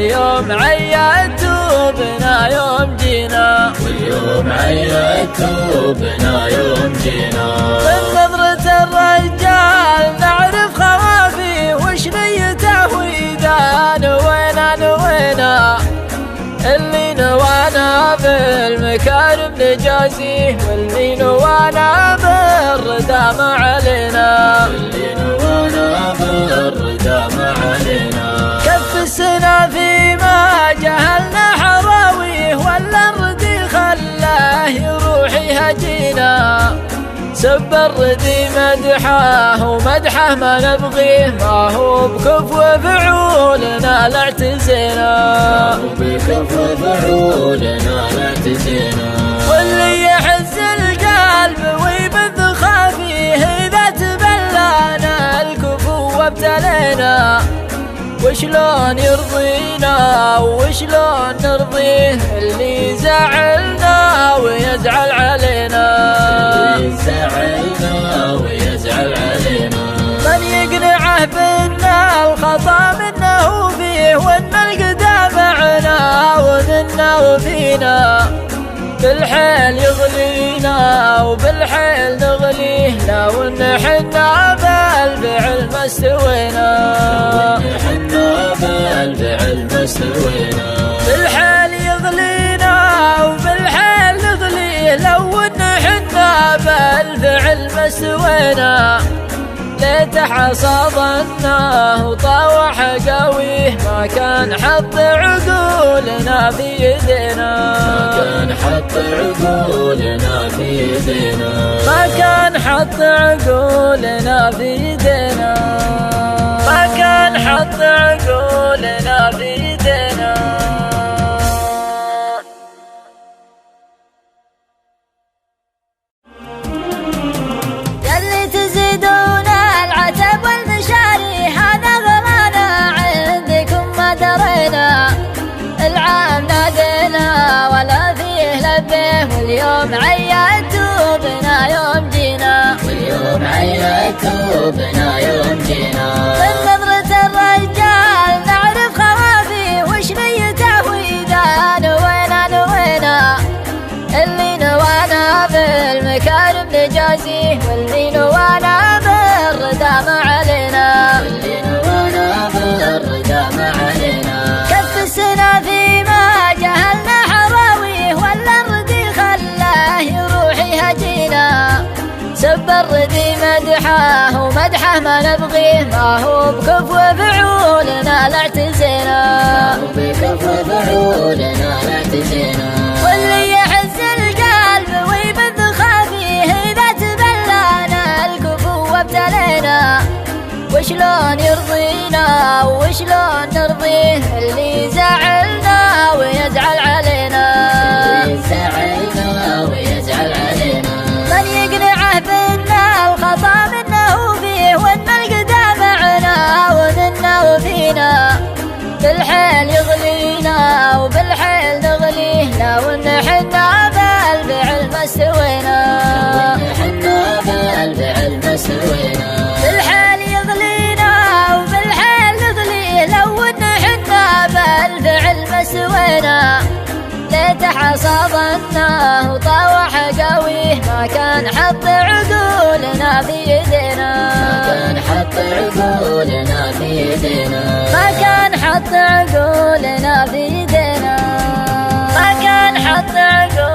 واليوم عيدتوا بنا يوم جينا، واليوم عيدتوا بنا يوم جينا. من نظرة الرجال نعرف خوافيه وش نيته وإذا نوينا نوينا، اللي نوانا بالمكارم نجازيه، واللي نوانا بالردى ما علينا، واللي نوانا بالردى ما علينا. كف السنة فيما جهلنا حراويه، ولا الردي خلاه يروح يهجينا، سب الردي مدحه ومدحه ما نبغيه، ما هو بكفو فعولنا لا اعتزينا، ما هو بكفو فعولنا لا اعتزينا. واللي يحز القلب ويبث خافيه، إذا تبلانا الكفو وابتلينا، وشلون يرضينا وشلون نرضيه، اللي زعلنا ويزعل علينا، اللي زعلنا ويزعل علينا. من يقنعه بأن الخطا منه فيه، وأن القدام معنا ومنا وفينا، بالحيل يغلينا وبالحيل نغليه، لو ان حنا بالفعل ما استوينا، حنا بالفعل ما استوينا. بالحيل يغلينا وبالحيل نغليه، لو ان حنا بالفعل ما استوينا، ليته حصادناه وطاوح قويه، ما كان حط عقولنا في يدينا، ما كان حط عقولنا في يدينا. ما كان حط عقولنا في يدينا، ما كان حط عقولنا في يدينا. يلي تزيدون العتب والمشاري، هذا غلانا عندكم ما درينا، العام نادينا ولا فيه لبيه، واليوم عيدتوا بنا يوم جينا، واليوم عيدتوا بنا يوم جينا. من نظرة الرجال نعرف خوافيه وش نيته وإذا نوينا نوينا، اللي نوانا بالمكارم نجازيه، واللي نوانا بالردى ما علينا، واللي نوانا بالردى ما علينا. كف السنة فيما جهلنا حراويه، ولا الردي خلاه يروح يهجينا، سب الردي مدحه ومدحه ما نبغيه، ما هو بكفو فعولنا لا اعتزينا، ما هو بكفو فعولنا لا اعتزينا. واللي يحز القلب ويبث خافيه، إذا تبلانا الكفو وابتلينا، وشلون يرضينا وشلون نرضيه، اللي زعلنا ويزعل علينا، اللي زعلنا ويزعل علينا. من يقنعه بأن الخطا منه فيه، وأن القدام معنا ومنا وفينا، بالحيل يغلينا وبالحيل نغليه، لو ان حنا بالفعل ما استوينا، حنا بالفعل ما استوينا. بالحيل يغلينا وبالحيل نغليه، لو ان حنا بالفعل ما استوينا، ليته حصادناه وطاوح قويه، ما كان حط عقولنا في يدينا، ما كان حط عقولنا في يدينا. ما كان حط عقولنا في يدينا، ما كان حط عقولنا